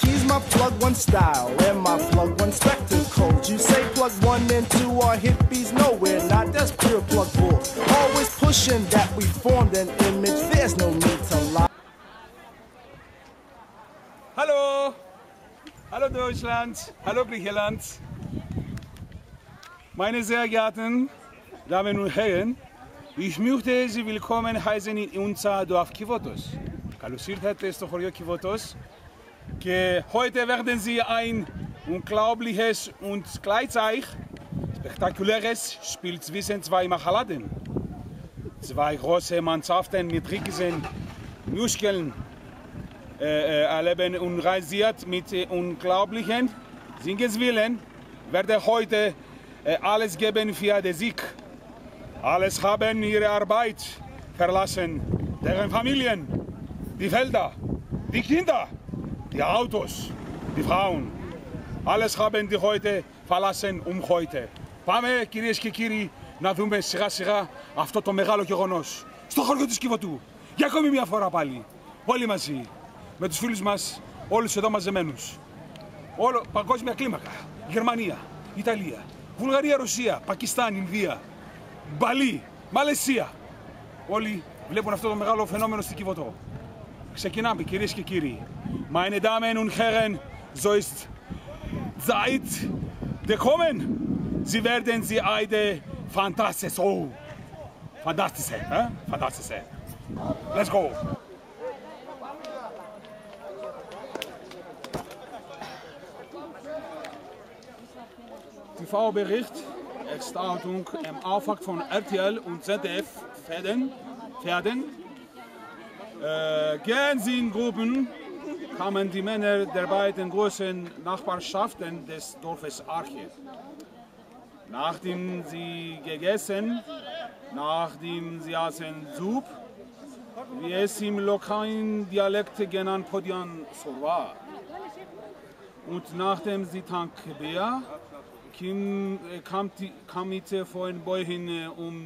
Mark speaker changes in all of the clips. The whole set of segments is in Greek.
Speaker 1: He's my plug one style and my plug one spectacles. You say plug one and two are hippies? No, we're not. That's pure plug bull. Always pushing that we formed an image. There's no need to lie.
Speaker 2: Hallo! Hallo Deutschland! Hallo Griechenland! Meine sehr geehrten Damen und Herren, ich möchte Sie willkommen heißen in unser Dorf Kivotos. Καλώς ήρθατε στο χωριό Kivotos. Και heute werden Sie ein unglaubliches und gleichzeitig spektakuläres Spiel zwischen zwei Machaladen. Zwei große Mannschaften mit riesigen Muskeln erleben und rasiert mit unglaublichen Singeswillen, werde heute alles geben für den Sieg. Alles haben ihre Arbeit verlassen, deren Familien, die Felder, die Kinder, die Autos, die Frauen. Alles haben die heute verlassen heute. Πάμε κυρίες και κύριοι να δούμε σιγά σιγά αυτό το μεγάλο γεγονός. Στο χωριό της Κιβωτού. Για ακόμη μια φορά πάλι. Όλοι μαζί. Με τους φίλους μας, όλους εδώ μαζεμένους. Όλο, παγκόσμια κλίμακα. Γερμανία, Ιταλία, Βουλγαρία, Ρωσία, Πακιστάν, Ινδία, Μπαλί, Μαλαισία. Όλοι βλέπουν αυτό το μεγάλο φαινόμενο στην Κιβωτό. Ξεκινάμε κυρίες και κύριοι. Meine Damen und Herren, so ist Zeit gekommen. Sie werden sie eine fantastische. Let's go. TV-Bericht, Erstattung im Auftrag von RTL und ZDF Pferden. Gern sie in Gruppen kamen die Männer der beiden großen Nachbarschaften des Dorfes Arche. Nachdem sie gegessen, nachdem sie aßen Sup, wie es im lokalen Dialekt genannt Podian Sorwa. Und nachdem sie Tankbär kam mit von Bäuchen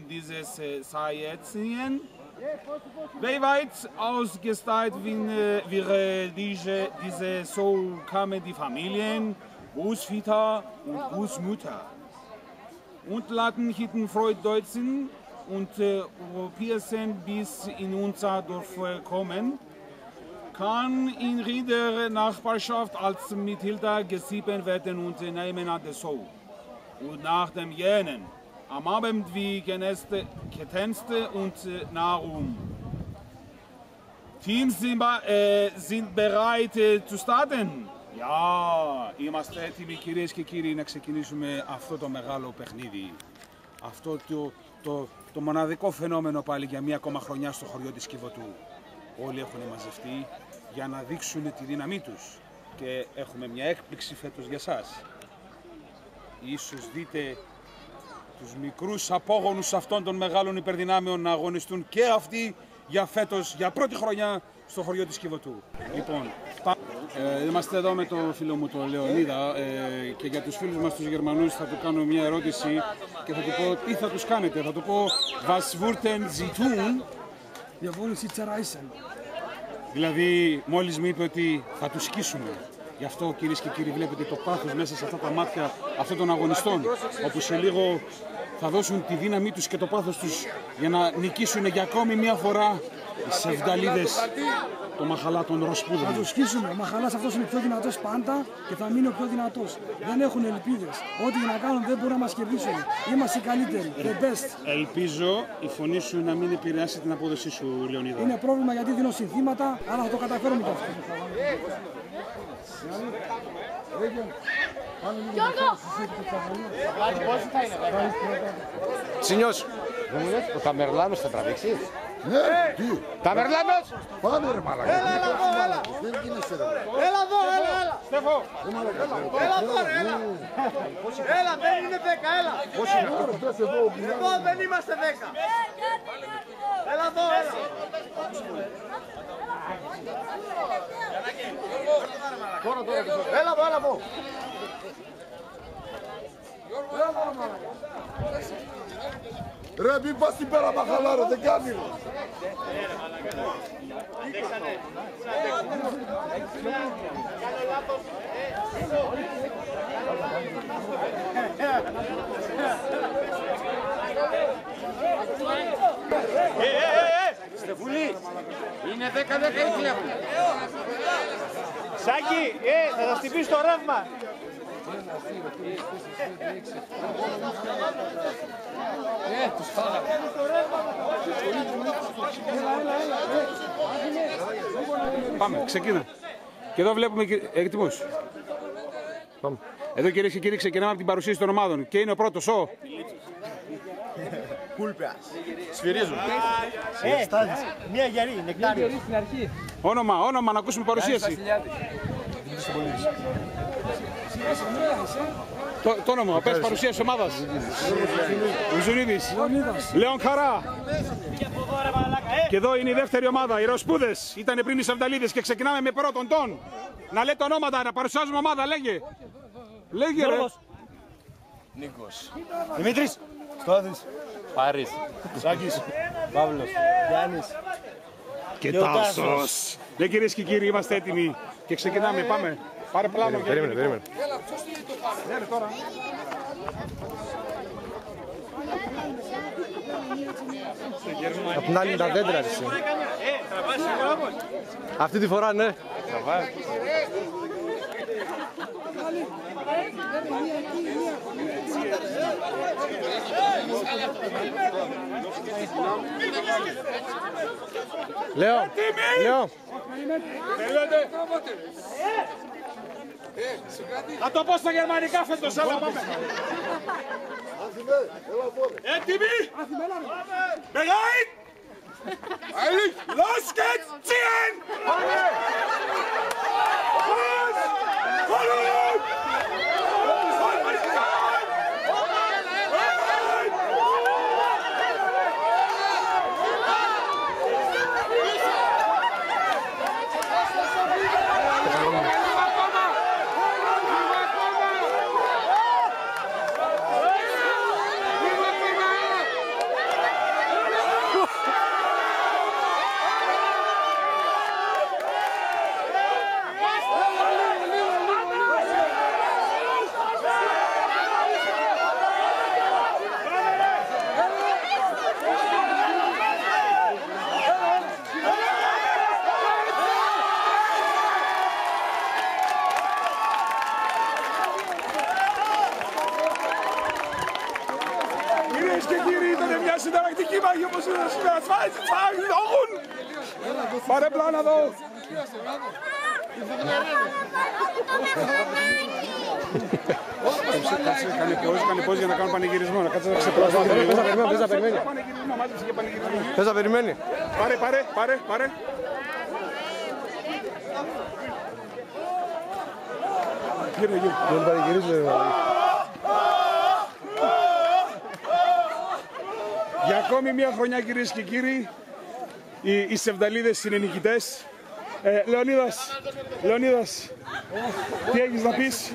Speaker 2: dieses Saietzien. Wie weit ausgestellt wäre diese so kamen die Familien, Großväter und Großmutter. Und laden hitten Freud Deutschen und Europäer bis in unser Dorf kommen, kann in jeder Nachbarschaft als Mithilfe gesieben werden und nehmen an der Show. Und nach dem jenen am Abend wie getänzt und Nahrung. Teams sind bereit zu starten. Ja, είμαστε έτοιμοι κυρίες και κύριοι να ξεκινήσουμε αυτό το μεγάλο παιχνίδι. Αυτό το μοναδικό φαινόμενο πάλι για μία ακόμα χρονιά στο χωριό της Κιβωτού. Όλοι έχουν μαζευτεί για να δείξουν τη δύναμή τους. Και έχουμε μια έκπληξη φέτος για σας. Ίσως δείτε τους μικρούς απόγονους αυτών των μεγάλων υπερδυνάμεων να αγωνιστούν και αυτοί για φέτος, για πρώτη χρονιά στο χωριό της Κιβωτού. Λοιπόν, είμαστε εδώ με τον φίλο μου τον Λεωνίδα και για τους φίλους μας τους Γερμανούς θα του κάνω μια ερώτηση και θα του πω τι θα τους κάνετε. Θα του πω was würden Sie tun?
Speaker 3: Wir wollen sie zerreißen.
Speaker 2: Δηλαδή μόλις μου είπε ότι θα τους σκίσουμε. Γι' αυτό κυρίες και κύριοι βλέπετε το πάθος μέσα σε αυτά τα μάτια αυτών των αγωνιστών, όπου σε λίγο θα δώσουν τη δύναμή τους και το πάθος τους για να νικήσουν για ακόμη μια φορά οι σεβδαλίδες των μαχαλάτων Ροσπούδων.
Speaker 3: Θα τους σκίσουμε. Ο μαχαλάς αυτός είναι πιο δυνατός πάντα και θα μείνει ο πιο δυνατός. Δεν έχουν ελπίδες. Ό,τι να κάνουν δεν μπορούν να μας κερδίσουν. Είμαστε οι καλύτεροι. The best.
Speaker 2: Ελπίζω η φωνή σου να μην επηρεάσει την απόδοσή σου, Λεωνίδα.
Speaker 3: Είναι πρόβλημα γιατί δίνω συνθήματα, αλλά θα το καταφέρουμε κι αυτό.
Speaker 4: Σινιός, ο Ταμερλάνος θα τραβήξει.
Speaker 5: Ναι, τι.
Speaker 4: Ταμερλάνος!
Speaker 5: Πάμε ρε μαλακά.
Speaker 6: Έλα εδώ.
Speaker 5: Δεν γίνεσαι ρε.
Speaker 6: Έλα εδώ. Στέφο. Έλα εδώ ρε, έλα. Έλα, δεν είναι 10, έλα. Εδώ δεν είμαστε 10. Έλα εδώ, έλα. Έλα εδώ.
Speaker 5: Ρε, μην πας την πέρα μαχαλάρο, δεν κάνει.
Speaker 6: Στεφούλη, είναι 10-10 ή κλέβουν.
Speaker 7: Σάκη, θα σας χτυπήσει το ρεύμα.
Speaker 5: Τους φάγαμε.
Speaker 2: Πάμε, ξεκίνα. Και εδώ βλέπουμε έτοιμος. Εδώ κυρίες και κύριοι ξεκινάμε από την παρουσίαση των ομάδων. Και είναι ο πρώτος ο...
Speaker 6: Κούλπεας. Σφυρίζουν.
Speaker 7: Μία γερή, νεκτάριο.
Speaker 2: Όνομα, να ακούσουμε παρουσίαση. Το όνομα, πες παρουσίαση ομάδας. Ουζουνίδης. Λέων Χαρά. Και εδώ είναι η δεύτερη ομάδα, οι Ροσπούδες. Ήταν πριν οι Σεβδαλίδες και ξεκινάμε με πρώτον τον. Να λέτε ονόματα, να παρουσιάζουμε ομάδα, λέγε. Λέγε ρε.
Speaker 6: Νίκος.
Speaker 7: Δημήτρης.
Speaker 6: Στόδης. Πάρης.
Speaker 7: Σάκης.
Speaker 6: Παύλος. Γιάννης.
Speaker 2: Και Τάσος. Ναι κυρίες και κύριοι, είμαστε έτοιμοι. Και ξεκινάμε, πάμε. Πάρε πλάνο.
Speaker 6: Περίμενε. Απ' την άλλη είναι τα δέντρα της. Αυτή τη φορά ναι. Λέω.
Speaker 2: Θα το πω στα γερμανικά φέτος, αλλά πάμε. Έτοιμοι! Bereit! Los geht's! Ziehen! Συνταρακτική μάχη όπως είναι σήμερα. Πάρε πλάνα εδώ. Κάνε πόζι για να κάνουν πανηγυρισμό. Να κάτσε να ξεπλασσάνε.
Speaker 6: Θες να περιμένει.
Speaker 2: Πάρε.
Speaker 6: Δεν πανηγυρίζουν.
Speaker 2: Για ακόμη μια χρονιά κυρίες και κύριοι, οι Σεβδαλίδες είναι νικητές. Λεωνίδας, τι έχεις να πεις?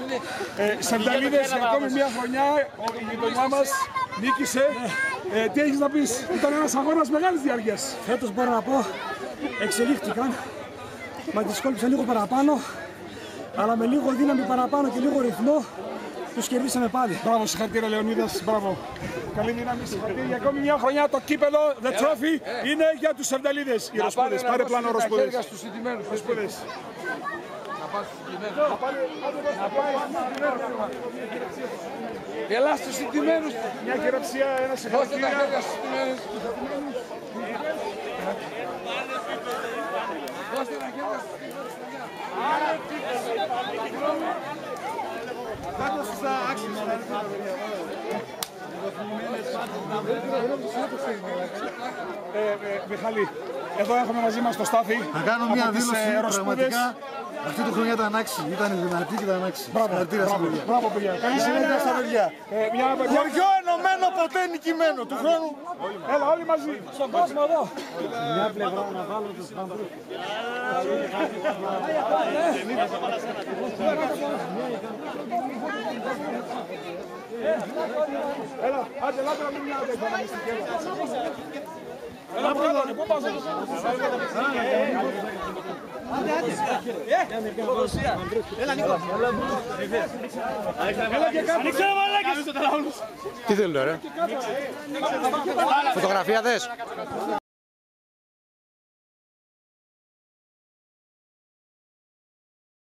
Speaker 2: Σεβδαλίδες για ακόμη μια χρονιά, η γειτονιά μας νίκησε. Τι έχεις να πεις? Ήταν ένας αγώνας μεγάλης διάρκειας.
Speaker 3: Φέτος μπορώ να πω, εξελίχθηκαν. Μα δυσκόλυψαν λίγο παραπάνω, αλλά με λίγο δύναμη παραπάνω και λίγο ρυθμό τους κερδίσαμε πάλι.
Speaker 2: Μπράβο, συγχαρητήρια Λεωνίδας, μπράβο. Καλή δύναμη, συγχαρητήρια. Για ακόμη μια χρονιά το κύπελο, the trophy, είναι για τους Σεβδαλίδες. Οι Ροσπούδες, πάρε πλάνο Ροσπούδες.
Speaker 5: Να στους συντημένους. Να πας στους συντημένους. Έλα στους συντημένους.
Speaker 2: Μια χειραψία, ένα συγχαρητήρια.
Speaker 5: Δώστε τα χέρια στους συντημένους. Δώστε τα χέρια στους
Speaker 2: Μιχάλη, εδώ έχουμε μαζί μας το Στάθη.
Speaker 8: Θα κάνω μια δήλωση πραγματικά. Αυτή τη χρονιά ήταν άξιη. Ήταν δυνατή και ήταν άξιη.
Speaker 2: Μπράβο, παιδιά. Καλή συνέχεια στα παιδιά.
Speaker 7: Χωριό ενωμένο, ποτέ νικημένο. Του χρόνου.
Speaker 2: Έλα, όλοι μαζί.
Speaker 3: Στον κόσμο εδώ. Μια πλευρά να βάλω τους παντού.
Speaker 5: Έλα, άντε, λάτρα μην μιλάτε, έλα, πρόεδρε, πού πάω εδώ. Έλα, Νίκο. Έλα και κάτω.
Speaker 4: Τι θέλουν τώρα. Φωτογραφία θες.